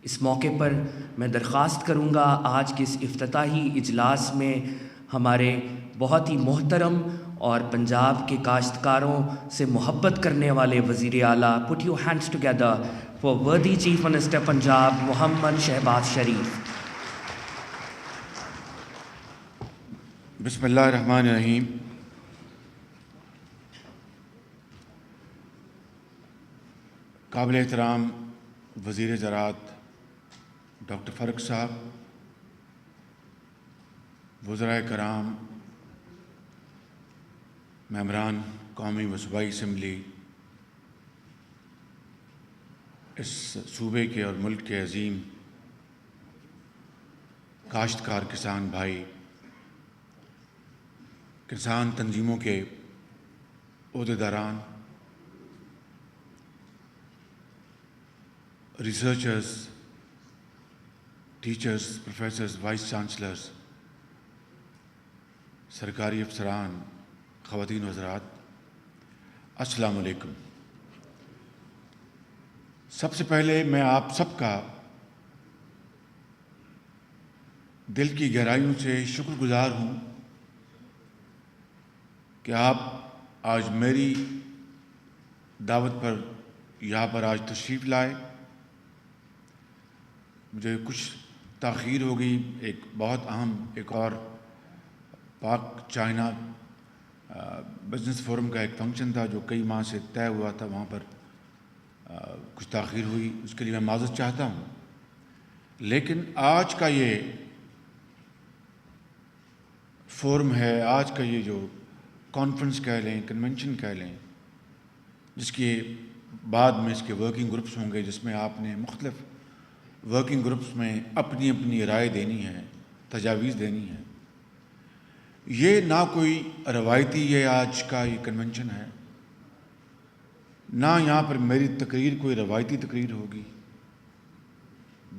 اس موقع پر میں درخواست کروں گا آج کے اس افتتاحی اجلاس میں ہمارے بہت ہی محترم اور پنجاب کے کاشتکاروں سے محبت کرنے والے وزیر اعلیٰ put your hands together for وردی چیف منسٹر پنجاب محمد شہباز شریف. بسم اللہ الرحمن الرحیم. قابل احترام وزیر زراعت ڈاکٹر فرق صاحب، وزرائے کرام، ممبران قومی و صوبائی اسمبلی، اس صوبے کے اور ملک کے عظیم کاشتکار کسان بھائی، کسان تنظیموں کے عہدیداران، researchers, teachers, professors, vice chancellors, سرکاری افسران، خواتین و حضرات، السلام علیکم. سب سے پہلے میں آپ سب کا دل کی گہرائیوں سے شکر گزار ہوں کہ آپ آج میری دعوت پر یہاں پر آج تشریف لائے. مجھے کچھ تاخیر ہو گئی. ایک بہت اہم ایک اور پاک چائنا بزنس فورم کا ایک فنکشن تھا جو کئی ماہ سے طے ہوا تھا، وہاں پر کچھ تاخیر ہوئی، اس کے لیے میں معذرت چاہتا ہوں. لیکن آج کا یہ فورم ہے، آج کا یہ جو کانفرنس کہہ لیں، کنونشن کہہ لیں، جس کے بعد میں اس کے ورکنگ گروپس ہوں گے، جس میں آپ نے مختلف ورکنگ گروپس میں اپنی اپنی رائے دینی ہے، تجاویز دینی ہے. یہ نہ کوئی روایتی یہ آج کا یہ کنونشن ہے، نہ یہاں پر میری تقریر کوئی روایتی تقریر ہوگی.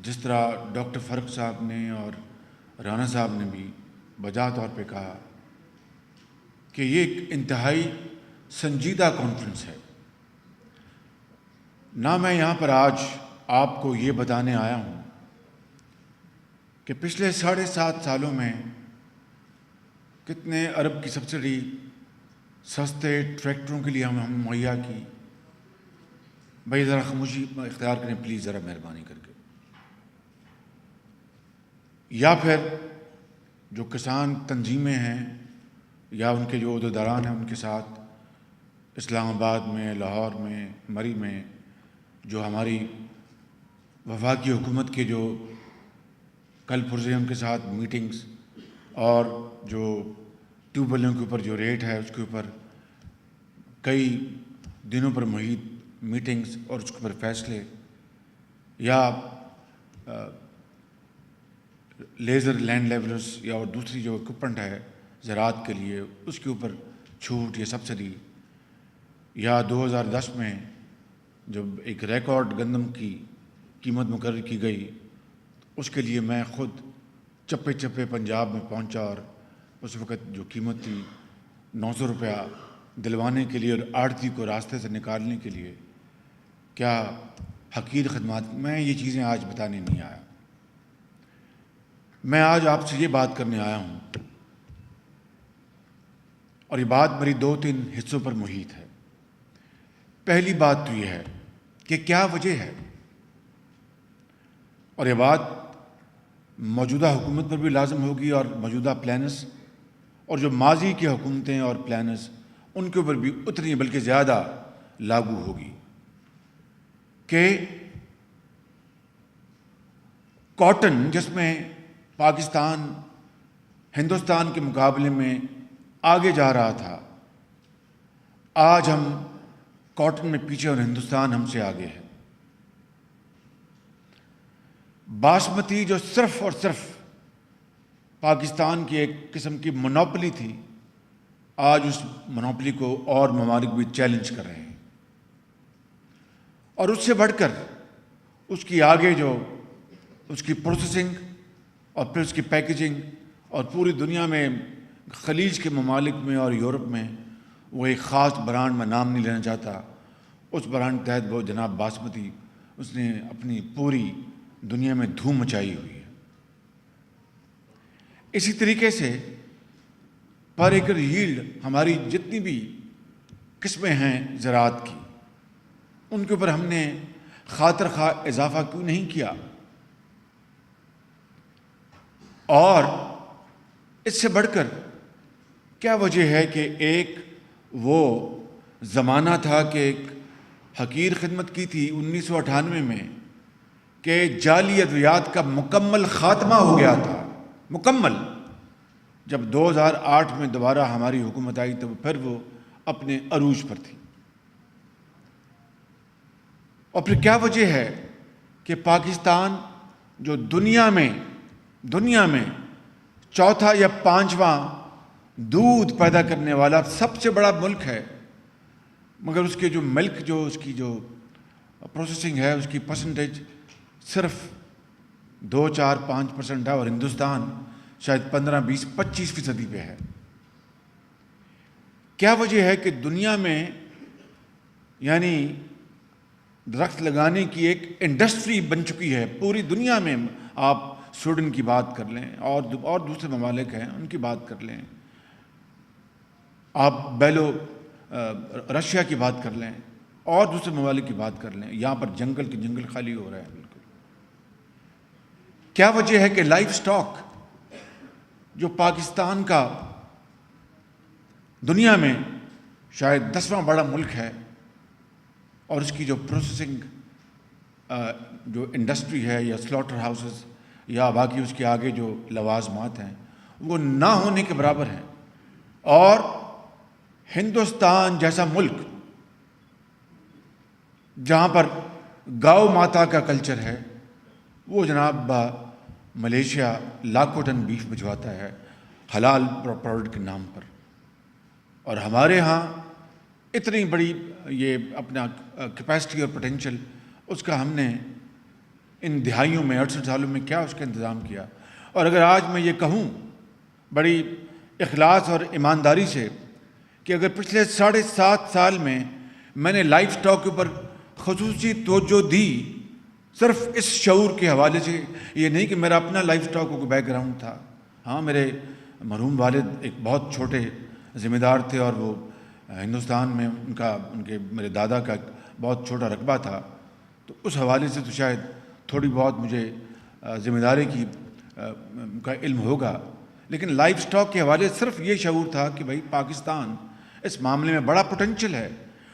جس طرح ڈاکٹر فرق صاحب نے اور رانا صاحب نے بھی بجا طور پہ کہا کہ یہ ایک انتہائی سنجیدہ کانفرنس ہے. نہ میں یہاں پر آج آپ کو یہ بتانے آیا ہوں کہ پچھلے 7.5 سالوں میں کتنے ارب کی سبسڈی سستے ٹریکٹروں کے لیے ہم مہیا کی. بھائی ذرا خاموشی اختیار کریں پلیز، ذرا مہربانی کر کے. یا پھر جو کسان تنظیمیں ہیں یا ان کے جو عہدیداران ہیں، ان کے ساتھ اسلام آباد میں، لاہور میں، مری میں جو ہماری وفاقی حکومت کے جو کل پرزے ان کے ساتھ میٹنگز، اور جو ٹیوب ویلوں کے اوپر جو ریٹ ہے اس کے اوپر کئی دنوں پر محیط میٹنگز اور اس کے اوپر فیصلے، یا لیزر لینڈ لیولرز یا اور دوسری جو اکوپمنٹ ہے زراعت کے لیے، اس کے اوپر چھوٹ یا سبسڈی، یا 2010 میں جب ایک ریکارڈ گندم کی قیمت مقرر کی گئی، اس کے لیے میں خود چپے چپے پنجاب میں پہنچا، اور اس وقت جو قیمت تھی 900 روپیہ دلوانے کے لیے اور آڑتی کو راستے سے نکالنے کے لیے. کیا حقیر خدمات. میں یہ چیزیں آج بتانے نہیں آیا. میں آج آپ سے یہ بات کرنے آیا ہوں، اور یہ بات میری 2-3 حصوں پر محیط ہے. پہلی بات تو یہ ہے کہ کیا وجہ ہے، اور یہ بات موجودہ حکومت پر بھی لازم ہوگی اور موجودہ پلانرز، اور جو ماضی کی حکومتیں اور پلانرز ان کے اوپر بھی اتنی بلکہ زیادہ لاگو ہوگی، کہ کاٹن جس میں پاکستان ہندوستان کے مقابلے میں آگے جا رہا تھا، آج ہم کاٹن میں پیچھے اور ہندوستان ہم سے آگے ہے. باسمتی جو صرف اور صرف پاکستان کی ایک قسم کی مونوپلی تھی، آج اس مونوپلی کو اور ممالک بھی چیلنج کر رہے ہیں. اور اس سے بڑھ کر اس کی آگے جو اس کی پروسیسنگ اور پھر اس کی پیکیجنگ، اور پوری دنیا میں خلیج کے ممالک میں اور یورپ میں وہ ایک خاص برانڈ میں نام نہیں لینا چاہتا، اس برانڈ کے تحت وہ جناب باسمتی اس نے اپنی پوری دنیا میں دھوم مچائی ہوئی ہے۔ اسی طریقے سے پر ایکڑ ییلڈ ہماری جتنی بھی قسمیں ہیں زراعت کی، ان کے اوپر ہم نے خاطر خواہ اضافہ کیوں نہیں کیا؟ اور اس سے بڑھ کر کیا وجہ ہے کہ ایک وہ زمانہ تھا کہ ایک حقیر خدمت کی تھی 1998 میں کہ جعلی ادویات کا مکمل خاتمہ ہو گیا تھا، مکمل۔ جب 2008 میں دوبارہ ہماری حکومت آئی تو پھر وہ اپنے عروج پر تھی۔ اور پھر کیا وجہ ہے کہ پاکستان جو دنیا میں چوتھا یا پانچواں دودھ پیدا کرنے والا سب سے بڑا ملک ہے، مگر اس کے جو ملک جو اس کی جو پروسیسنگ ہے اس کی پرسنٹیج صرف 2، 4، 5% ہے، اور ہندوستان شاید 15، 20، 25% پہ ہے۔ کیا وجہ ہے کہ دنیا میں یعنی درخت لگانے کی ایک انڈسٹری بن چکی ہے پوری دنیا میں؟ آپ سویڈن کی بات کر لیں اور دوسرے ممالک ہیں ان کی بات کر لیں، آپ رشیا کی بات کر لیں اور دوسرے ممالک کی بات کر لیں، یہاں پر جنگل خالی ہو رہا ہے بالکل۔ کیا وجہ ہے کہ لائف سٹاک جو پاکستان کا دنیا میں شاید 10واں بڑا ملک ہے، اور اس کی جو پروسیسنگ جو انڈسٹری ہے یا سلاٹر ہاؤسز یا باقی اس کے آگے جو لوازمات ہیں وہ نہ ہونے کے برابر ہیں، اور ہندوستان جیسا ملک جہاں پر گاؤ ماتا کا کلچر ہے وہ جناب ملیشیا لاکھوں ٹن بیف بھجواتا ہے حلال پروڈکٹ کے نام پر، اور ہمارے ہاں اتنی بڑی یہ اپنا کیپیسٹی اور پوٹینشل اس کا ہم نے ان دہائیوں میں 68 سالوں میں کیا اس کا انتظام کیا۔ اور اگر آج میں یہ کہوں بڑی اخلاص اور ایمانداری سے کہ اگر پچھلے 7.5 سال میں نے لائف سٹاک کے اوپر خصوصی توجہ دی، صرف اس شعور کے حوالے سے، یہ نہیں کہ میرا اپنا لائف سٹاک کو بیک گراؤنڈ تھا۔ ہاں، میرے مرحوم والد ایک بہت چھوٹے ذمہ دار تھے، اور وہ ہندوستان میں میرے دادا کا بہت چھوٹا رقبہ تھا، تو اس حوالے سے تو شاید تھوڑی بہت مجھے ذمہ داری کا علم ہوگا، لیکن لائف سٹاک کے حوالے صرف یہ شعور تھا کہ بھائی پاکستان اس معاملے میں بڑا پوٹینشل ہے،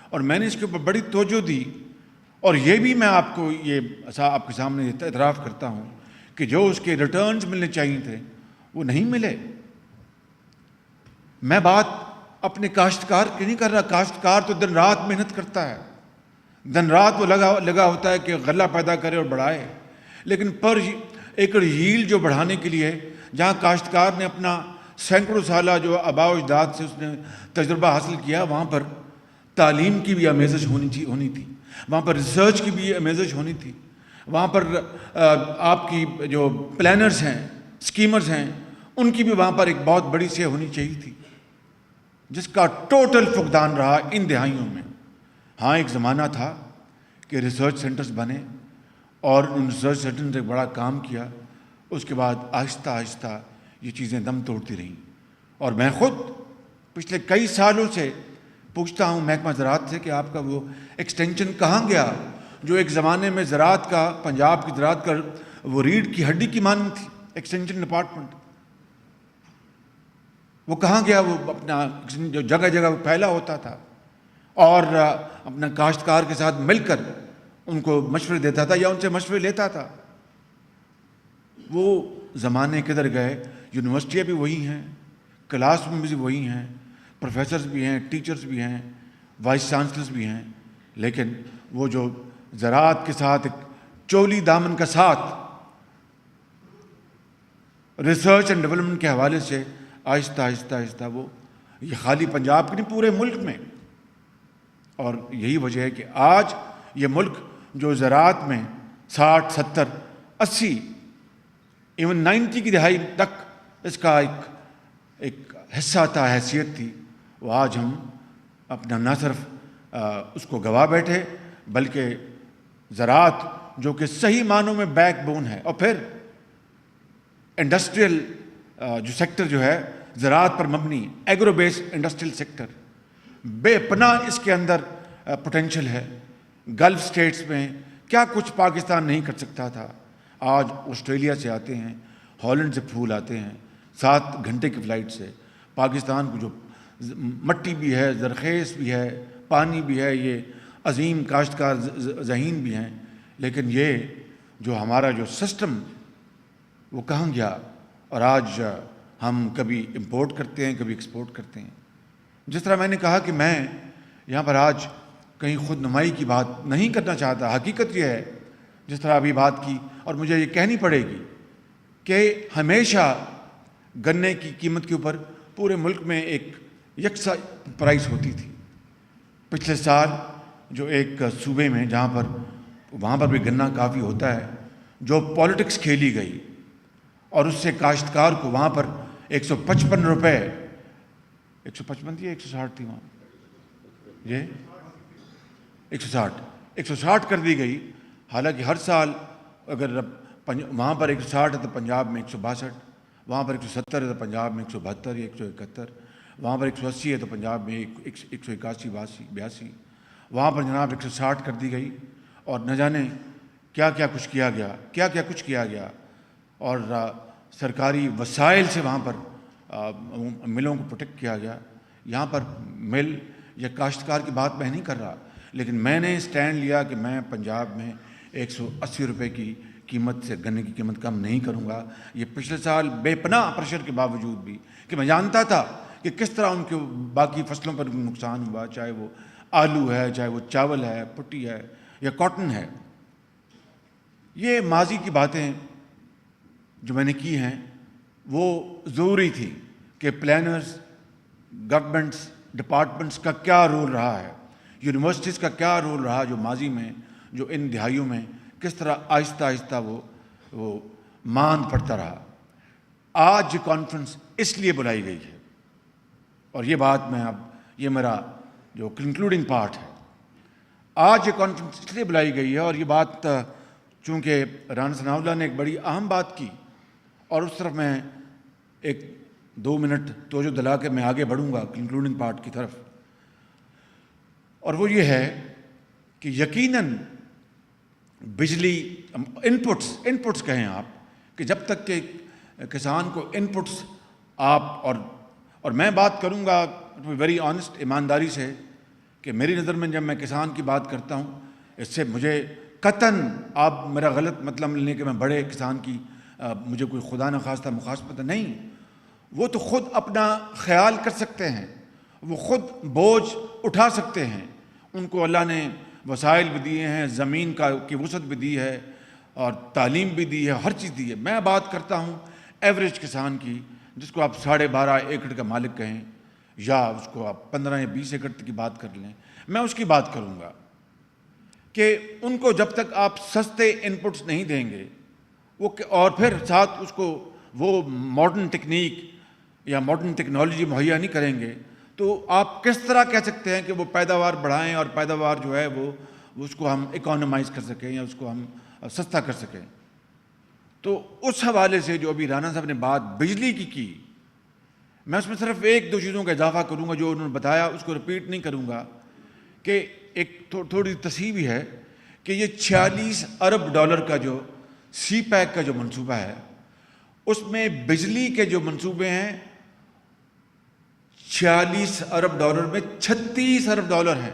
اور میں نے اس کے اوپر بڑی توجہ دی۔ اور یہ بھی میں آپ کے سامنے اعتراف کرتا ہوں کہ جو اس کے ریٹرنز ملنے چاہیے تھے وہ نہیں ملے۔ میں بات اپنے کاشتکار کی نہیں کر رہا، کاشتکار تو دن رات محنت کرتا ہے، دن رات وہ لگا ہوتا ہے کہ غلہ پیدا کرے اور بڑھائے، لیکن پر ایکڑ ییلڈ جو بڑھانے کے لیے جہاں کاشتکار نے اپنا سینکڑوں سالہ جو آباء و اجداد سے اس نے تجربہ حاصل کیا، وہاں پر تعلیم کی بھی آمیزش ہونی تھی، وہاں پر ریسرچ کی بھی آمیزش ہونی تھی، وہاں پر آپ کی جو پلانرز ہیں، اسکیمرز ہیں، ان کی بھی وہاں پر ایک بہت بڑی سے ہونی چاہیے تھی، جس کا ٹوٹل فقدان رہا ان دہائیوں میں۔ ہاں، ایک زمانہ تھا کہ ریسرچ سینٹرز بنے اور ان ریسرچ سینٹرز نے ایک بڑا کام کیا، اس کے بعد آہستہ آہستہ یہ چیزیں دم توڑتی رہیں، اور میں خود پچھلے کئی سالوں سے پوچھتا ہوں محکمہ زراعت سے کہ آپ کا وہ ایکسٹینشن کہاں گیا جو ایک زمانے میں زراعت کا، پنجاب کی زراعت کا وہ ریڑھ کی ہڈی کی مانند تھی، ایکسٹینشن ڈپارٹمنٹ، وہ کہاں گیا؟ وہ اپنا جو جگہ جگہ پھیلا ہوتا تھا اور اپنا کاشتکار کے ساتھ مل کر ان کو مشورے دیتا تھا یا ان سے مشورے لیتا تھا۔ وہ زمانے کدھر گئے؟ یونیورسٹیاں بھی وہی ہیں، کلاس روم بھی وہی ہیں، پروفیسرز بھی ہیں، ٹیچرز بھی ہیں، وائس چانسلرز بھی ہیں، لیکن وہ جو زراعت کے ساتھ ایک چولی دامن کا ساتھ ریسرچ اینڈ ڈیولپمنٹ کے حوالے سے آہستہ آہستہ وہ یہ خالی پنجاب کے نہیں پورے ملک میں، اور یہی وجہ ہے کہ آج یہ ملک جو زراعت میں 60، 70، 80، ایون 90 کی دہائی تک اس کا ایک حصہ تھا، حیثیت تھی، وہ آج ہم اپنا نہ صرف اس کو گوا بیٹھے بلکہ زراعت جو کہ صحیح معنوں میں بیک بون ہے. اور پھر انڈسٹریل جو سیکٹر جو ہے زراعت پر مبنی ایگرو بیسڈ انڈسٹریل سیکٹر, بے پناہ اس کے اندر پوٹینشیل ہے. گلف سٹیٹس میں کیا کچھ پاکستان نہیں کر سکتا تھا, آج آسٹریلیا سے آتے ہیں, ہالینڈ سے پھول آتے ہیں 7 گھنٹے کی فلائٹ سے. پاکستان کو جو مٹی بھی ہے, زرخیز بھی ہے, پانی بھی ہے, یہ عظیم کاشتکار ذہین بھی ہیں, لیکن یہ جو ہمارا جو سسٹم وہ کہاں گیا؟ اور آج ہم کبھی امپورٹ کرتے ہیں, کبھی ایکسپورٹ کرتے ہیں. جس طرح میں نے کہا کہ میں یہاں پر آج کہیں خود نمائی کی بات نہیں کرنا چاہتا, حقیقت یہ ہے جس طرح ابھی بات کی, اور مجھے یہ کہنی پڑے گی کہ ہمیشہ گنے کی قیمت کے اوپر پورے ملک میں ایک یکساں پرائس ہوتی تھی. پچھلے سال جو ایک صوبے میں جہاں پر وہاں پر بھی گنا کافی ہوتا ہے, جو پالیٹکس کھیلی گئی اور اس سے کاشتکار کو وہاں پر 155 روپے, 155 تھی 160 تھی وہاں, یہ 160 کر دی گئی. حالانکہ ہر سال اگر وہاں پر 160 ہے تو پنجاب میں 162, وہاں پر 170 ہے تو پنجاب میں 172 یا 171, وہاں پر 180 ہے تو پنجاب میں 181 82, وہاں پر جناب 160 کر دی گئی. اور نہ جانے کیا کیا کچھ کیا گیا, اور سرکاری وسائل سے وہاں پر ملوں کو پروٹیکٹ کیا گیا. یہاں پر مل یا کاشتکار کی بات میں نہیں کر رہا, لیکن میں نے سٹینڈ لیا کہ میں پنجاب میں 180 روپے کی قیمت سے گنے کی قیمت کم نہیں کروں گا. یہ پچھلے سال بے پناہ پریشر کے باوجود بھی, کہ میں جانتا تھا کہ کس طرح ان کے باقی فصلوں پر نقصان ہوا, چاہے وہ آلو ہے, چاہے وہ چاول ہے, پٹی ہے یا کاٹن ہے. یہ ماضی کی باتیں جو میں نے کی ہیں وہ ضروری تھی کہ پلانرز, گورنمنٹس, ڈپارٹمنٹس کا کیا رول رہا ہے, یونیورسٹیز کا کیا رول رہا جو ماضی میں, جو ان دہائیوں میں کس طرح آہستہ آہستہ وہ ماند پڑتا رہا. آج یہ کانفرنس اس لیے بلائی گئی ہے, اور یہ بات میں اب یہ میرا جو کنکلوڈنگ پارٹ ہے. آج یہ کانفرنس اس لیے بلائی گئی ہے, اور یہ بات چونکہ رانا ثناء اللہ نے ایک بڑی اہم بات کی, اور اس طرف میں 1-2 منٹ توجہ دلا کے میں آگے بڑھوں گا کنکلوڈنگ پارٹ کی طرف. اور وہ یہ ہے کہ یقیناً بجلی انپٹس کہیں آپ, کہ جب تک کہ کسان کو انپٹس آپ اور میں بات کروں گا ویری آنیسٹ, ایمانداری سے, کہ میری نظر میں جب میں کسان کی بات کرتا ہوں, اس سے مجھے قطعاً آپ میرا غلط مطلب لینے کہ میں بڑے کسان کی مجھے کوئی خدا نخواستہ مخاصمت نہیں. وہ تو خود اپنا خیال کر سکتے ہیں, وہ خود بوجھ اٹھا سکتے ہیں, ان کو اللہ نے وسائل بھی دیے ہیں, زمین کی وسعت بھی دی ہے, اور تعلیم بھی دی ہے, ہر چیز دی ہے. میں بات کرتا ہوں ایوریج کسان کی, جس کو آپ 12.5 ایکڑ کا مالک کہیں, یا اس کو آپ 15 یا 20 ایکڑ کی بات کر لیں. میں اس کی بات کروں گا کہ ان کو جب تک آپ سستے انپٹس نہیں دیں گے, وہ اور پھر ساتھ اس کو وہ ماڈرن ٹیکنیک یا ماڈرن ٹیکنالوجی مہیا نہیں کریں گے, تو آپ کس طرح کہہ سکتے ہیں کہ وہ پیداوار بڑھائیں, اور پیداوار جو ہے وہ اس کو ہم اکانومائز کر سکیں یا اس کو ہم سستا کر سکیں. تو اس حوالے سے جو ابھی رانا صاحب نے بات بجلی کی, میں اس میں صرف 1-2 چیزوں کا اضافہ کروں گا جو انہوں نے بتایا, اس کو رپیٹ نہیں کروں گا. کہ ایک تھوڑی تصحیح بھی ہے کہ یہ 46 ارب ڈالر کا جو سی پیک کا جو منصوبہ ہے, اس میں بجلی کے جو منصوبے ہیں 46 ارب ڈالر میں 36 ارب ڈالر ہیں,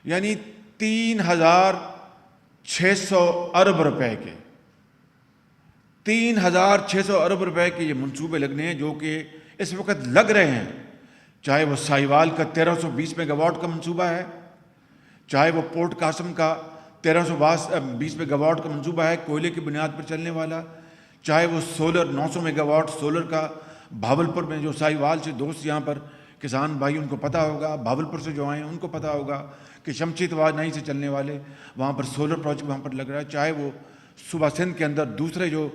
یعنی 3600 ارب روپے کے 3600 ارب روپے کے یہ منصوبے لگنے ہیں, جو کہ اس وقت لگ رہے ہیں. چاہے وہ سائیوال کا 1320 میگا واٹ کا منصوبہ ہے, چاہے وہ پورٹ قاسم کا 1320 میگا واٹ کا منصوبہ ہے کوئلے کی بنیاد پر چلنے والا, چاہے وہ سولر 900 میگا واٹ سولر کا بھاولپور میں جو سائیوال سے دوست یہاں پر کسان بھائی ان کو پتہ ہوگا, بھاولپور سے جو آئے ہیں ان کو پتہ ہوگا کہ شمشی توانائی سے چلنے والے وہاں پر سولر پروجیکٹ وہاں پر لگ رہا ہے, چاہے وہ صوبہ سندھ کے اندر دوسرے جو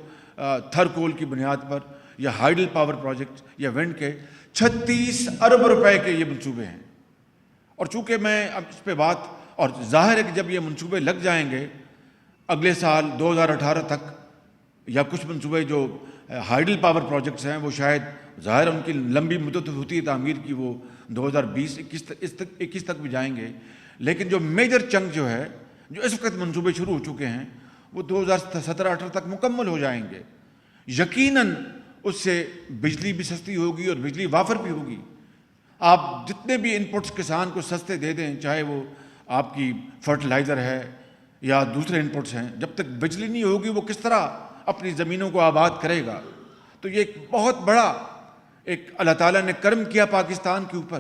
تھر کول کی بنیاد پر یا ہائیڈل پاور پروجیکٹ یا ونڈ کے 36 ارب روپے کے یہ منصوبے ہیں. اور چونکہ میں اب اس پہ بات, اور ظاہر ہے کہ جب یہ منصوبے لگ جائیں گے, اگلے سال 2018 تک یا کچھ منصوبے جو ہائیڈل پاور پروجیکٹس ہیں وہ شاید ظاہر ان کی لمبی مدت ہوتی ہے تعمیر کی، وہ 2020-21 تک بھی جائیں گے، لیکن جو میجر چنک جو ہے جو اس وقت منصوبے شروع ہو چکے ہیں وہ 2017-18 تک مکمل ہو جائیں گے۔ یقیناً اس سے بجلی بھی سستی ہوگی اور بجلی وافر بھی ہوگی۔ آپ جتنے بھی انپٹس کسان کو سستے دے دیں، چاہے وہ آپ کی فرٹیلائزر ہے یا دوسرے انپٹس ہیں، جب تک بجلی نہیں ہوگی وہ کس طرح اپنی زمینوں کو آباد کرے گا؟ تو یہ ایک بہت بڑا ایک اللہ تعالیٰ نے کرم کیا پاکستان کے اوپر۔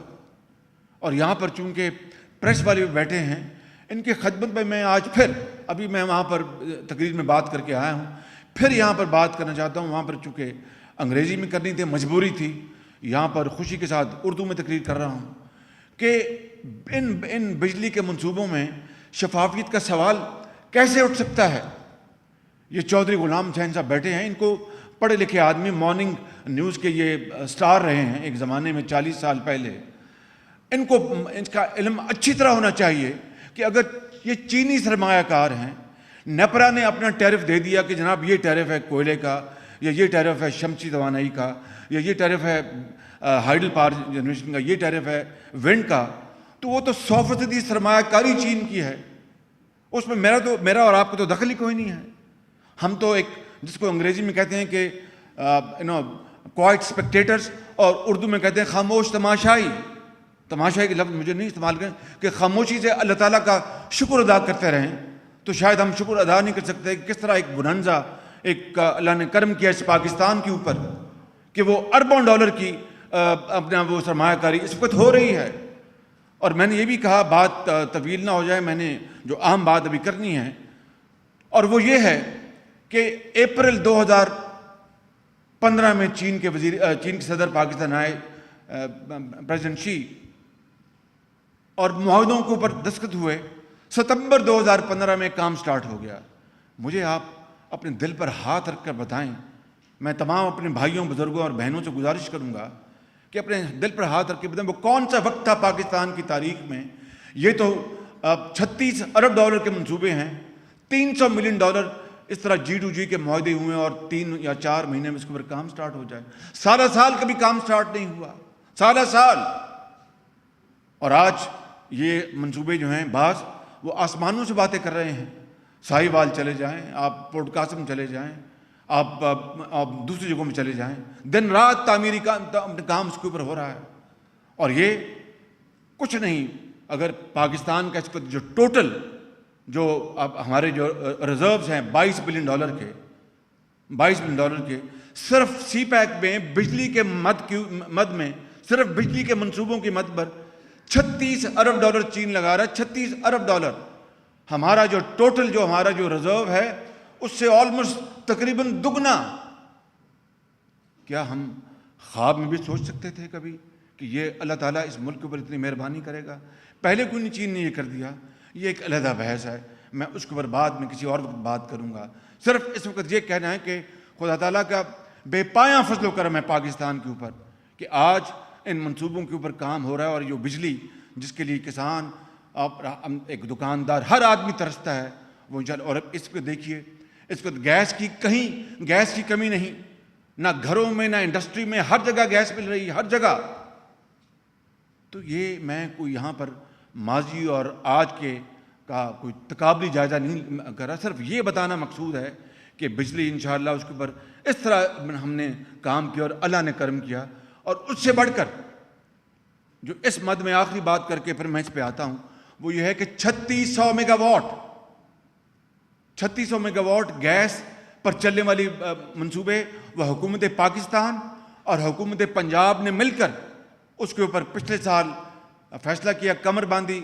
اور یہاں پر چونکہ پریس والے بھی بیٹھے ہیں، ان کی خدمت میں آج پھر ابھی میں وہاں پر تقریر میں بات کر کے آیا ہوں، پھر یہاں پر بات کرنا چاہتا ہوں۔ وہاں پر چونکہ انگریزی میں کرنی تھی، مجبوری تھی، یہاں پر خوشی کے ساتھ اردو میں تقریر کر رہا ہوں کہ ان بجلی کے منصوبوں میں شفافیت کا سوال کیسے اٹھ سکتا ہے؟ یہ چودھری غلام حسین صاحب بیٹھے ہیں، ان کو پڑھے لکھے آدمی، مارننگ نیوز کے یہ سٹار رہے ہیں ایک زمانے میں 40 سال پہلے، ان کو ان کا علم اچھی طرح ہونا چاہیے کہ اگر یہ چینی سرمایہ کار ہیں، نیپرا نے اپنا ٹیرف دے دیا کہ جناب یہ ٹیرف ہے کوئلے کا، یا یہ ٹیرف ہے شمسی توانائی کا، یا یہ ٹیرف ہے ہائیڈل پاور جنریشن کا، یہ ٹیرف ہے ونڈ کا، تو وہ تو 100% سرمایہ کاری چین کی ہے، اس میں میرا اور آپ کو تو دخل ہی کوئی نہیں ہے۔ ہم تو ایک جس کو انگریزی میں کہتے ہیں کہ کوائٹ اسپیکٹیٹرز، اور اردو میں کہتے ہیں خاموش تماشائی۔ تماشائی کے لفظ مجھے نہیں استعمال کریں، کہ خاموشی سے اللہ تعالیٰ کا شکر ادا کرتے رہیں، تو شاید ہم شکر ادا نہیں کر سکتے کہ کس طرح ایک بننزا ایک اللہ نے کرم کیا اس پاکستان کے اوپر کہ وہ اربوں ڈالر کی اپنا وہ سرمایہ کاری اس وقت ہو رہی ہے۔ اور میں نے یہ بھی کہا، بات طویل نہ ہو جائے، میں نے جو اہم بات ابھی کرنی ہے، اور وہ یہ ہے کہ اپریل 2015 میں چین کے صدر پاکستان آئے، پریزیڈنٹ شی، اور معاہدوں کے اوپر دستخط ہوئے۔ ستمبر 2015 میں کام سٹارٹ ہو گیا۔ مجھے آپ اپنے دل پر ہاتھ رکھ کر بتائیں، میں تمام اپنے بھائیوں، بزرگوں اور بہنوں سے گزارش کروں گا کہ اپنے دل پر ہاتھ رکھ کے بتائیں وہ کون سا وقت تھا پاکستان کی تاریخ میں؟ یہ تو 36 ارب ڈالر کے منصوبے ہیں، 300 ملین ڈالر اس طرح G2G کے معاہدے ہوئے ہیں، اور 3 یا 4 مہینے میں اس کے اوپر کام سٹارٹ ہو جائے۔ سالہ سال کبھی کام سٹارٹ نہیں ہوا، سالہ سال۔ اور آج یہ منصوبے جو ہیں بعض وہ آسمانوں سے باتیں کر رہے ہیں۔ ساہی وال چلے جائیں آپ، پورٹ قاسم چلے جائیں آپ دوسری جگہوں میں چلے جائیں، دن رات تعمیری کام اس کے اوپر ہو رہا ہے۔ اور یہ کچھ نہیں، اگر پاکستان کا اس کا جو ٹوٹل جو اب ہمارے جو ریزروز ہیں 22 بلین ڈالر کے، صرف سی پیک میں بجلی کے مد میں صرف بجلی کے منصوبوں کی مد پر 36 ارب ڈالر چین لگا رہا ہے، 36 ارب ڈالر۔ ہمارا جو ٹوٹل جو ہمارا جو ریزرو ہے اس سے آلموسٹ تقریباً دگنا۔ کیا ہم خواب میں بھی سوچ سکتے تھے کبھی کہ یہ اللہ تعالیٰ اس ملک کے اوپر اتنی مہربانی کرے گا؟ پہلے کوئی نہیں چین نے یہ کر دیا، یہ ایک علیحدہ بحث ہے، میں اس کے اوپر بعد میں کسی اور وقت بات کروں گا۔ صرف اس وقت یہ کہنا ہے کہ خدا تعالیٰ کا بے پایاں فضل و کرم ہے پاکستان کے اوپر کہ آج ان منصوبوں کے اوپر کام ہو رہا ہے، اور جو بجلی جس کے لیے کسان، ایک دکاندار، ہر آدمی ترستا ہے وہ انشاءاللہ۔ اور اس کو دیکھیے، اس وقت گیس کی کمی نہیں، نہ گھروں میں نہ انڈسٹری میں، ہر جگہ گیس مل رہی ہے، ہر جگہ۔ تو یہ میں کوئی یہاں پر ماضی اور آج کے کا کوئی تقابلی جائزہ نہیں کر رہا، صرف یہ بتانا مقصود ہے کہ بجلی انشاءاللہ اس کے اوپر اس طرح ہم نے کام کیا اور اللہ نے کرم کیا۔ اور اس سے بڑھ کر جو اس مد میں آخری بات کر کے پھر میں اس پہ آتا ہوں، وہ یہ ہے کہ 3600 میگا واٹ گیس پر چلنے والی منصوبے وہ حکومت پاکستان اور حکومت پنجاب نے مل کر اس کے اوپر پچھلے سال فیصلہ کیا، کمر باندھی۔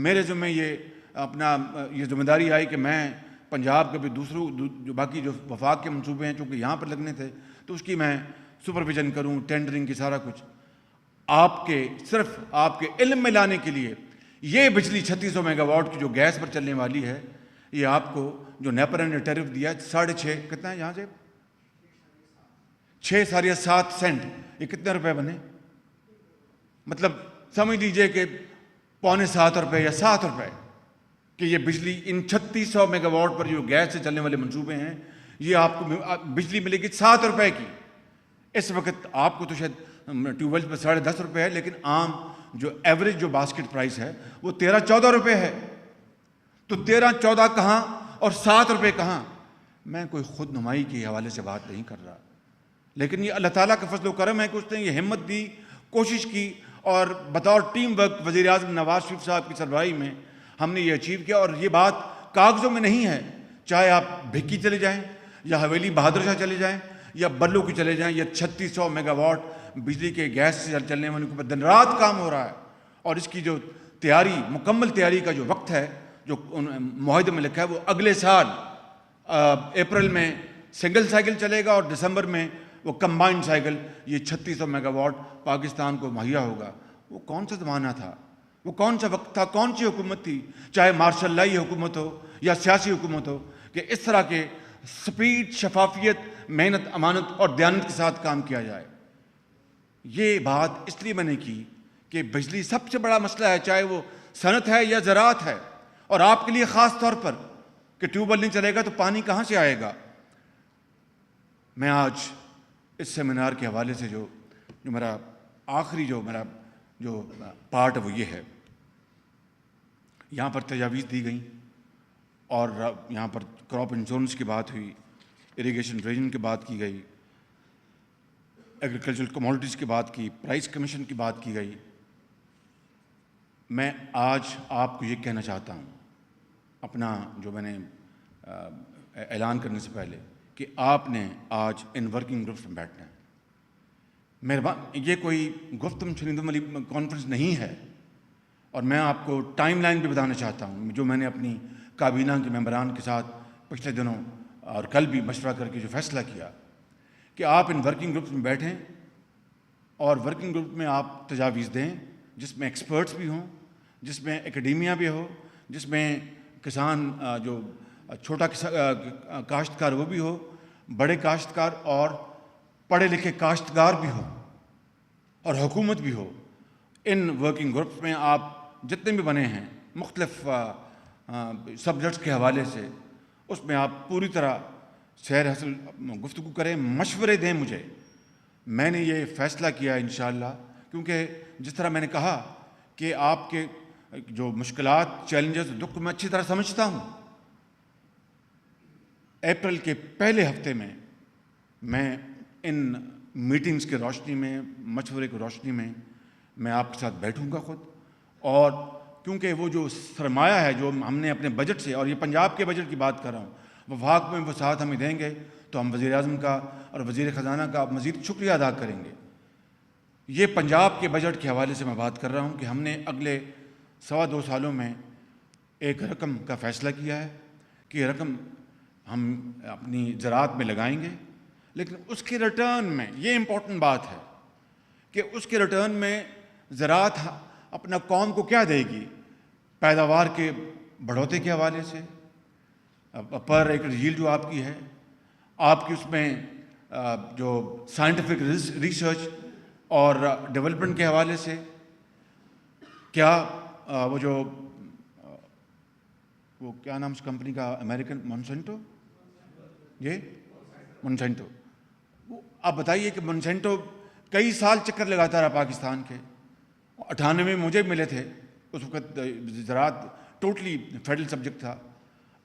میرے ذمہ یہ ذمہ داری آئی کہ میں پنجاب کے بھی دوسروں جو باقی جو وفاق کے منصوبے ہیں چونکہ یہاں پر لگنے تھے تو اس کی میں سپرویژن کروں، ٹینڈرنگ کی، سارا کچھ۔ صرف آپ کے علم میں لانے کے لیے یہ بجلی 3600 میگا واٹ کی جو گیس پر چلنے والی ہے، یہ آپ کو جو نیپرا نے ٹیرف دیا 6.5 کتنا ہے یہاں سے 6.7 سینٹ، یہ کتنے روپے بنے؟ مطلب سمجھ لیجئے کہ 6.25 روپے یا 7 روپے کہ یہ بجلی ان 3600 میگا واٹ پر جو گیس سے چلنے والے منصوبے ہیں یہ آپ کو بجلی ملے گی 7 روپے کی. اس وقت آپ کو تو شاید ٹیوب ویل پر 10.5 روپے ہے، لیکن عام جو ایوریج جو باسکٹ پرائس ہے وہ 13-14 روپے ہے. تو 13-14 کہاں اور 7 روپے کہاں؟ میں کوئی خود نمائی کے حوالے سے بات نہیں کر رہا، لیکن یہ اللہ تعالیٰ کا فضل و کرم ہے کہ اس نے یہ ہمت دی، کوشش کی، اور بطور ٹیم ورک وزیر اعظم نواز شریف صاحب کی سربراہی میں ہم نے یہ اچیو کیا. اور یہ بات کاغذوں میں نہیں ہے، چاہے آپ بھکی چلے جائیں یا حویلی بہادر شاہ چلے جائیں یا بلو کی چلے جائیں، یہ 3600 میگا واٹ بجلی کے گیس سے چلنے والے کے دن رات کام ہو رہا ہے. اور اس کی جو تیاری، مکمل تیاری کا جو وقت ہے جو معاہدے میں لکھا ہے، وہ اگلے سال اپریل میں سنگل سائیکل چلے گا اور دسمبر میں وہ کمبائنڈ سائیکل یہ 3600 میگا واٹ پاکستان کو مہیا ہوگا. وہ کون سا زمانہ تھا، وہ کون سا وقت تھا، کون سی حکومت تھی، چاہے مارشل لائی حکومت ہو یا سیاسی حکومت ہو، کہ اس طرح کے سپیڈ، شفافیت، محنت، امانت اور دیانت کے ساتھ کام کیا جائے. یہ بات اس لیے میں نے کی کہ بجلی سب سے بڑا مسئلہ ہے، چاہے وہ صنعت ہے یا زراعت ہے، اور آپ کے لیے خاص طور پر کہ ٹیوب ویل نہیں چلے گا تو پانی کہاں سے آئے گا. میں آج اس سیمینار کے حوالے سے جو میرا آخری جو پارٹ ہے وہ یہ ہے. یہاں پر تجاویز دی گئیں اور یہاں پر کراپ انشورنس کی بات ہوئی، اریگیشن ڈریجن کی بات کی گئی، ایگریکلچرل کموڈیٹیز کی بات کی، پرائس کمیشن کی بات کی گئی. میں آج آپ کو یہ کہنا چاہتا ہوں اپنا جو میں نے اعلان کرنے سے پہلے کہ آپ نے آج ان ورکنگ گروپس میں بیٹھنا ہے. یہ کوئی گفتم شنیدم والی کانفرنس نہیں ہے، اور میں آپ کو ٹائم لائن بھی بتانا چاہتا ہوں جو میں نے اپنی کابینہ کے ممبران کے ساتھ پچھلے دنوں اور کل بھی مشورہ کر کے جو فیصلہ کیا کہ آپ ان ورکنگ گروپس میں بیٹھیں اور ورکنگ گروپ میں آپ تجاویز دیں جس میں ایکسپرٹس بھی ہوں، جس میں اکیڈیمیا بھی ہو، جس میں کسان جو چھوٹا کاشتکار وہ بھی ہو، بڑے کاشتکار اور پڑھے لکھے کاشتکار بھی ہوں، اور حکومت بھی ہو. ان ورکنگ گروپس میں آپ جتنے بھی بنے ہیں مختلف سبجیکٹس کے حوالے سے، اس میں آپ پوری طرح سیر حاصل گفتگو کریں، مشورے دیں مجھے. میں نے یہ فیصلہ کیا انشاءاللہ کیونکہ جس طرح میں نے کہا کہ آپ کے جو مشکلات، چیلنجز، دکھ میں اچھی طرح سمجھتا ہوں. اپریل کے پہلے ہفتے میں میں ان میٹنگز کی روشنی میں، مشورے کی روشنی میں آپ کے ساتھ بیٹھوں گا خود. اور کیونکہ وہ جو سرمایہ ہے جو ہم نے اپنے بجٹ سے، اور یہ پنجاب کے بجٹ کی بات کر رہا ہوں، وفاق میں وہ ساتھ ہمیں دیں گے تو ہم وزیر اعظم کا اور وزیر خزانہ کا مزید شکریہ ادا کریں گے. یہ پنجاب کے بجٹ کے حوالے سے میں بات کر رہا ہوں کہ ہم نے اگلے 2.25 سالوں میں ایک رقم کا فیصلہ کیا ہے کہ یہ رقم ہم اپنی زراعت میں لگائیں گے، لیکن اس کے ریٹرن میں یہ امپورٹنٹ بات ہے کہ اس کے ریٹرن میں زراعت اپنا قوم کو کیا دے گی؟ پیداوار کے بڑھوتے کے حوالے سے، پر ایکڑ ییلڈ جو آپ کی ہے، آپ کی اس میں جو سائنٹیفک ریسرچ اور ڈیولپمنٹ کے حوالے سے، کیا وہ کیا نام اس کمپنی کا، امریکن مونسینٹو، مونسینٹو، آپ بتائیے کہ مونسینٹو کئی سال چکر لگاتا رہا پاکستان کے. 98 میں مجھے ملے تھے، اس وقت زراعت ٹوٹلی فیڈرل سبجیکٹ تھا.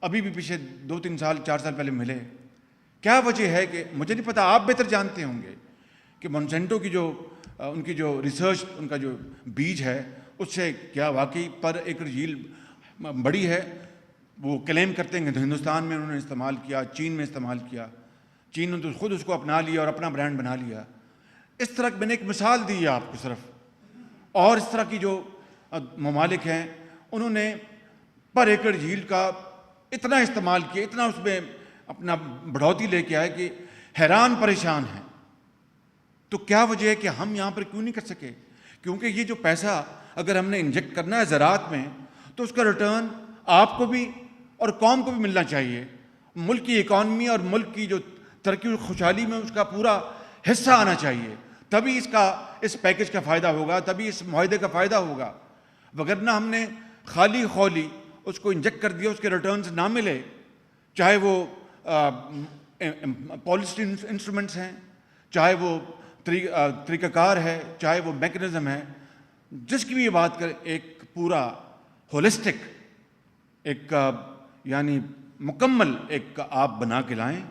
ابھی بھی پیچھے 2-3 سال 4 سال پہلے ملے. کیا وجہ ہے کہ مجھے نہیں پتا، آپ بہتر جانتے ہوں گے کہ مونسینٹو کی ان کی جو ریسرچ، ان کا جو بیج ہے، اس سے کیا واقعی پر ایکڑ ییلڈ بڑی ہے؟ وہ کلیم کرتے ہیں کہ ہندوستان میں انہوں نے استعمال کیا، چین میں استعمال کیا، چین نے تو خود اس کو اپنا لیا اور اپنا برانڈ بنا لیا. اس طرح میں نے ایک مثال دی ہے آپ کو صرف. اور اس طرح کی جو ممالک ہیں انہوں نے پر ایکڑ ییلڈ کا اتنا استعمال کیا، اتنا اس میں اپنا بڑھوتی لے کے آئے کہ حیران پریشان ہیں. تو کیا وجہ ہے کہ ہم یہاں پر کیوں نہیں کر سکے؟ کیونکہ یہ جو پیسہ اگر ہم نے انجیکٹ کرنا ہے زراعت میں تو اس کا ریٹرن آپ کو بھی اور قوم کو بھی ملنا چاہیے. ملک کی اکانومی اور ملک کی جو ترقی اور خوشحالی میں اس کا پورا حصہ آنا چاہیے. تبھی اس پیکج کا فائدہ ہوگا، تبھی اس معاہدے کا فائدہ ہوگا. وگرنہ ہم نے خالی خولی اس کو انجیکٹ کر دیا، اس کے ریٹرنز نہ ملے، چاہے وہ پالیسی انسٹرومنٹس ہیں، چاہے وہ طریقہ کار ہے، چاہے وہ میکنزم ہے، جس کی بھی یہ بات کریں، ایک پورا ہولسٹک ایک یعنی مکمل ایک آپ بنا کے لائیں.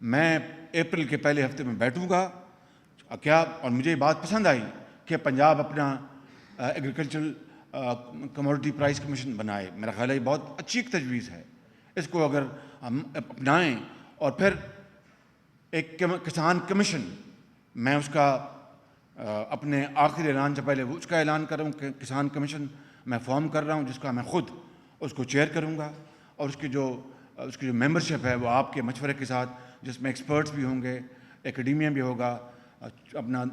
میں اپریل کے پہلے ہفتے میں بیٹھوں گا کیا، اور مجھے یہ بات پسند آئی کہ پنجاب اپنا ایگریکلچرل کموڈٹی پرائس کمیشن بنائے. میرا خیال ہے یہ بہت اچھی ایک تجویز ہے. اس کو اگر ہم اپنائیں اور پھر ایک کسان کمیشن، میں اس کا اپنے آخری اعلان سے پہلے اس کا اعلان کر رہا ہوں کہ کسان کمیشن میں فارم کر رہا ہوں، جس کا میں خود اس کو چیئر کروں گا، اور اس کی جو ممبرشپ ہے وہ آپ کے مشورے کے ساتھ، جس میں ایکسپرٹس بھی ہوں گے، ایکیڈیمیا بھی ہوگا، اپنا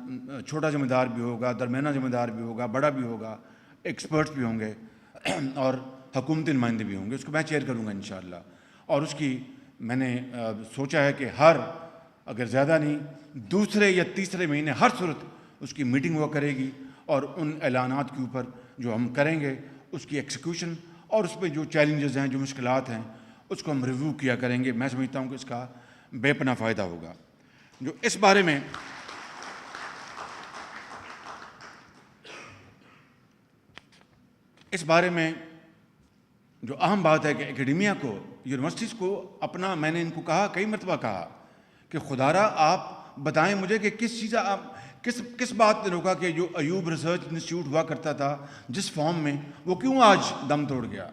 چھوٹا ذمہ دار بھی ہوگا، درمیانہ ذمہ دار بھی ہوگا، بڑا بھی ہوگا، ایکسپرٹس بھی ہوں گے اور حکومتی نمائندے بھی ہوں گے. اس کو میں چیئر کروں گا انشاءاللہ. اور اس کی میں نے سوچا ہے کہ اگر زیادہ نہیں، دوسرے یا تیسرے مہینے ہر صورت اس کی میٹنگ ہوا کرے گی، اور ان اعلانات کے اوپر جو ہم کریں گے اس کی ایکسیکیوشن، اور اس پہ جو چیلنجز ہیں، جو مشکلات ہیں، اس کو ہم ریویو کیا کریں گے. میں سمجھتا ہوں کہ اس کا بے پناہ فائدہ ہوگا. جو اس بارے میں جو اہم بات ہے کہ اکیڈیمیا کو، یونیورسٹیز کو اپنا، میں نے ان کو کہا، کئی مرتبہ کہا کہ خدارا آپ بتائیں مجھے کہ کس بات نے روکا کہ جو ایوب ریسرچ انسٹیٹیوٹ ہوا کرتا تھا جس فارم میں، وہ کیوں آج دم توڑ گیا.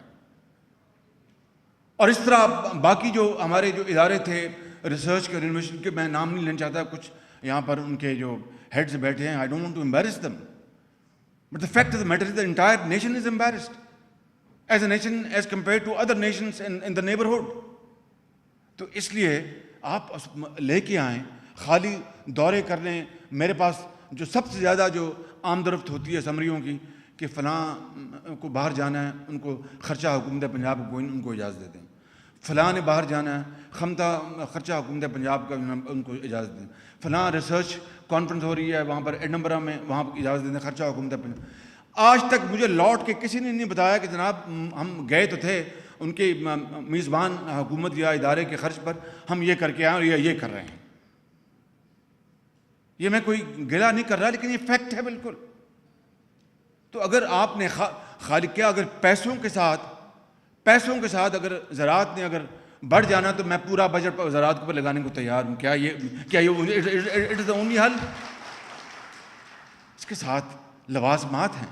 اور اس طرح باقی جو ہمارے جو ادارے تھے ریسرچ کے، یونیورسٹی کے، میں نام نہیں لینا چاہتا، کچھ یہاں پر ان کے جو ہیڈز بیٹھے ہیں، I don't want to embarrass them, but the fact of the matter is the entire nation is embarrassed as a nation as compared to other nations in the neighborhood. تو اس لیے آپ لے کے آئیں، خالی دورے کر لیں. میرے پاس جو سب سے زیادہ جو آمد رفت ہوتی ہے سمریوں کی کہ فلاں کو باہر جانا ہے، ان کو خرچہ حکومت پنجاب کو ان کو اجازت دے دیں، فلاں نے باہر جانا ہے، خرچہ حکومت پنجاب کا ان کو اجازت دیں، فلاں ریسرچ کانفرنس ہو رہی ہے وہاں پر ایڈنبرا میں، وہاں اجازت دے دیں، خرچہ حکومت پنجاب. آج تک مجھے لوٹ کے کسی نے نہیں بتایا کہ جناب ہم گئے تو تھے ان کے میزبان حکومت یا ادارے کے خرچ پر، ہم یہ کر کے آئے اور یہ کر رہے ہیں. یہ میں کوئی گلہ نہیں کر رہا، لیکن یہ فیکٹ ہے بالکل. تو اگر آپ نے خالی کیا، اگر پیسوں کے ساتھ اگر زراعت نے اگر بڑھ جانا، تو میں پورا بجٹ زراعت کے اوپر لگانے کو تیار ہوں. کیا یہ اٹ از دا اونلی حل؟ اس کے ساتھ لوازمات ہیں،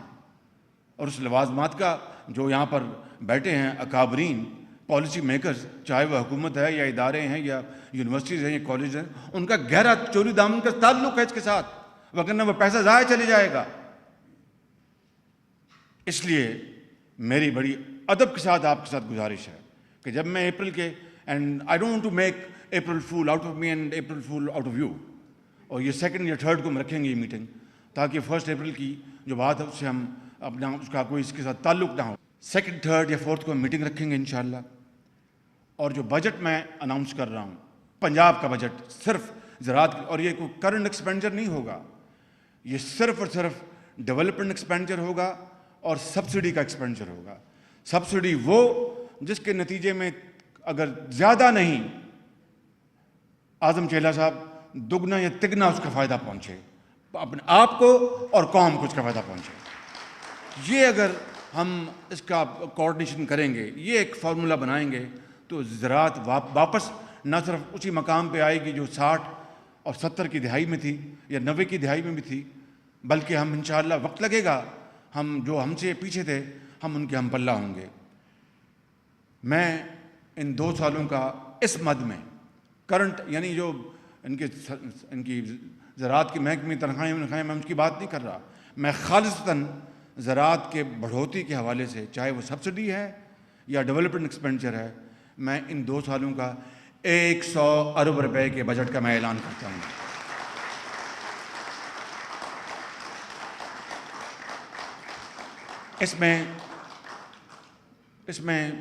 اور اس لوازمات کا جو یہاں پر بیٹھے ہیں اکابرین پالیسی میکرز، چاہے وہ حکومت ہے یا ادارے ہیں یا یونیورسٹیز ہیں یا کالج ہیں، ان کا گہرا چوری دامن کا تعلق ہے اس کے ساتھ، وگرنہ وہ پیسہ ضائع چلے جائے گا. اس لیے میری بڑی ادب کے ساتھ آپ کے ساتھ گزارش ہے کہ جب میں اپریل کے، and I don't want to make April fool out of me and April fool out of you, اور یہ 2 یا 3 کو ہم رکھیں گے یہ میٹنگ، تاکہ 1 اپریل کی جو بات ہے اس سے ہم اپنا اس کا کوئی اس کے ساتھ تعلق نہ ہو. 2، 3 یا 4 کو ہم میٹنگ رکھیں گے انشاءاللہ. اور جو بجٹ میں اناؤنس کر رہا ہوں، پنجاب کا بجٹ صرف زراعت، اور یہ کوئی کرنٹ ایکسپینڈیچر نہیں ہوگا، یہ صرف اور صرف ڈیولپمنٹ ایکسپینڈیچر ہوگا اور سبسڈی کا ایکسپینڈیچر ہوگا. سبسڈی وہ جس کے نتیجے میں اگر زیادہ نہیں اعظم چیلا صاحب دگنا یا تگنا اس کا فائدہ پہنچے، اپنے آپ کو اور قوم کو اس کا فائدہ پہنچے. یہ اگر ہم اس کا کوآرڈینیشن کریں گے، یہ ایک فارمولا بنائیں گے، تو زراعت واپس نہ صرف اسی مقام پہ آئے گی جو 60 اور 70 کی دہائی میں تھی یا 90 کی دہائی میں بھی تھی، بلکہ ہم انشاءاللہ وقت لگے گا، ہم سے پیچھے تھے ہم ان کے ہم پلہ ہوں گے. میں ان 2 سالوں کا اس مد میں کرنٹ، یعنی جو ان کی زراعت کی محکمے تنخواہیں میں ان کی بات نہیں کر رہا، میں خالصتاً زراعت کے بڑھوتی کے حوالے سے، چاہے وہ سبسڈی ہے یا ڈیولپمنٹ ایکسپینڈیچر ہے، میں ان 2 سالوں کا 100 ارب روپے کے بجٹ کا میں اعلان کرتا ہوں. اس میں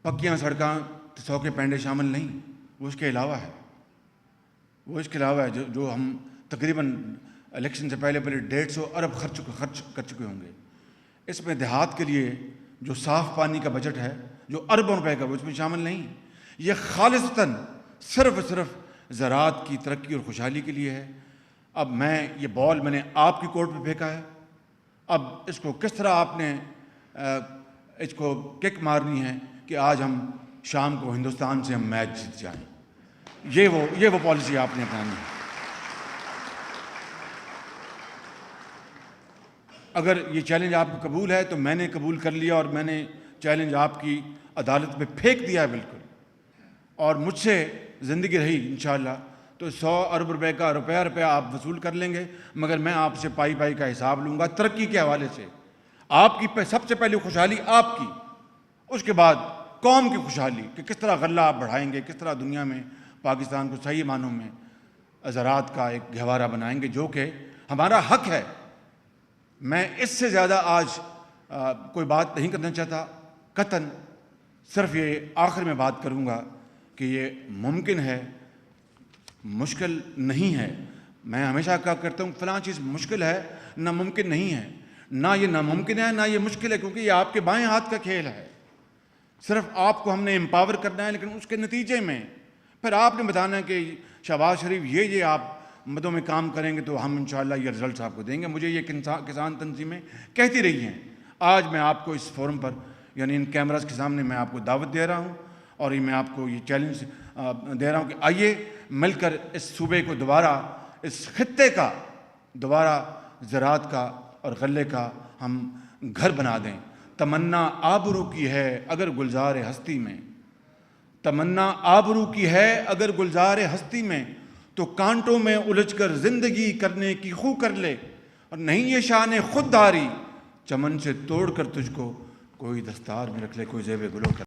پکیاں سڑکاں 100 کے پینڈے شامل نہیں، وہ اس کے علاوہ ہے جو ہم تقریباً الیکشن سے پہلے 150 ارب خرچ کر چکے ہوں گے. اس میں دیہات کے لیے جو صاف پانی کا بجٹ ہے جو اربوں روپے کا وہ اس میں شامل نہیں. یہ خالصتاً صرف زراعت کی ترقی اور خوشحالی کے لیے ہے. اب یہ بال میں نے آپ کی کورٹ پہ پھینکا ہے. اب اس کو کس طرح آپ نے اس کو کک مارنی ہے کہ آج ہم شام کو ہندوستان سے ہم میچ جیت جائیں. یہ وہ پالیسی آپ نے اپنانی ہے. اگر یہ چیلنج آپ کو قبول ہے تو میں نے قبول کر لیا اور میں نے چیلنج آپ کی عدالت پہ پھینک دیا ہے بالکل. اور مجھ سے زندگی رہی انشاءاللہ تو 100 ارب روپے کا روپیہ آپ وصول کر لیں گے، مگر میں آپ سے پائی کا حساب لوں گا ترقی کے حوالے سے. آپ کی سب سے پہلے خوشحالی آپ کی، اس کے بعد قوم کی خوشحالی کہ کس طرح غلہ آپ بڑھائیں گے، کس طرح دنیا میں پاکستان کو صحیح معنوں میں زراعت کا ایک گہوارہ بنائیں گے جو کہ ہمارا حق ہے. میں اس سے زیادہ آج کوئی بات نہیں کرنا چاہتا. قطعاً صرف یہ آخر میں بات کروں گا کہ یہ ممکن ہے، مشکل نہیں ہے. میں ہمیشہ کہا کرتا ہوں فلاں چیز مشکل ہے، ناممکن نہیں ہے. نہ یہ ناممکن ہے نہ یہ مشکل ہے، کیونکہ یہ آپ کے بائیں ہاتھ کا کھیل ہے. صرف آپ کو ہم نے امپاور کرنا ہے، لیکن اس کے نتیجے میں پھر آپ نے بتانا ہے کہ شہباز شریف یہ آپ مدوں میں کام کریں گے تو ہم انشاءاللہ یہ رزلٹس آپ کو دیں گے. مجھے یہ کسان تنظیمیں کہتی رہی ہیں. آج میں آپ کو اس فورم پر یعنی ان کیمراز کے سامنے میں آپ کو دعوت دے رہا ہوں اور میں آپ کو یہ چیلنج دے رہا ہوں کہ آئیے مل کر اس صوبے کو دوبارہ، اس خطے کا دوبارہ زراعت کا اور غلے کا ہم گھر بنا دیں. تمنا آبرو کی ہے اگر گلزار ہستی میں، تمنا آبرو کی ہے اگر گلزار ہستی میں، تو کانٹوں میں الجھ کر زندگی کرنے کی خو کر لے. اور نہیں یہ شان خودداری، چمن سے توڑ کر تجھ کو کوئی دستار میں رکھ لے، کوئی زیب گلو کر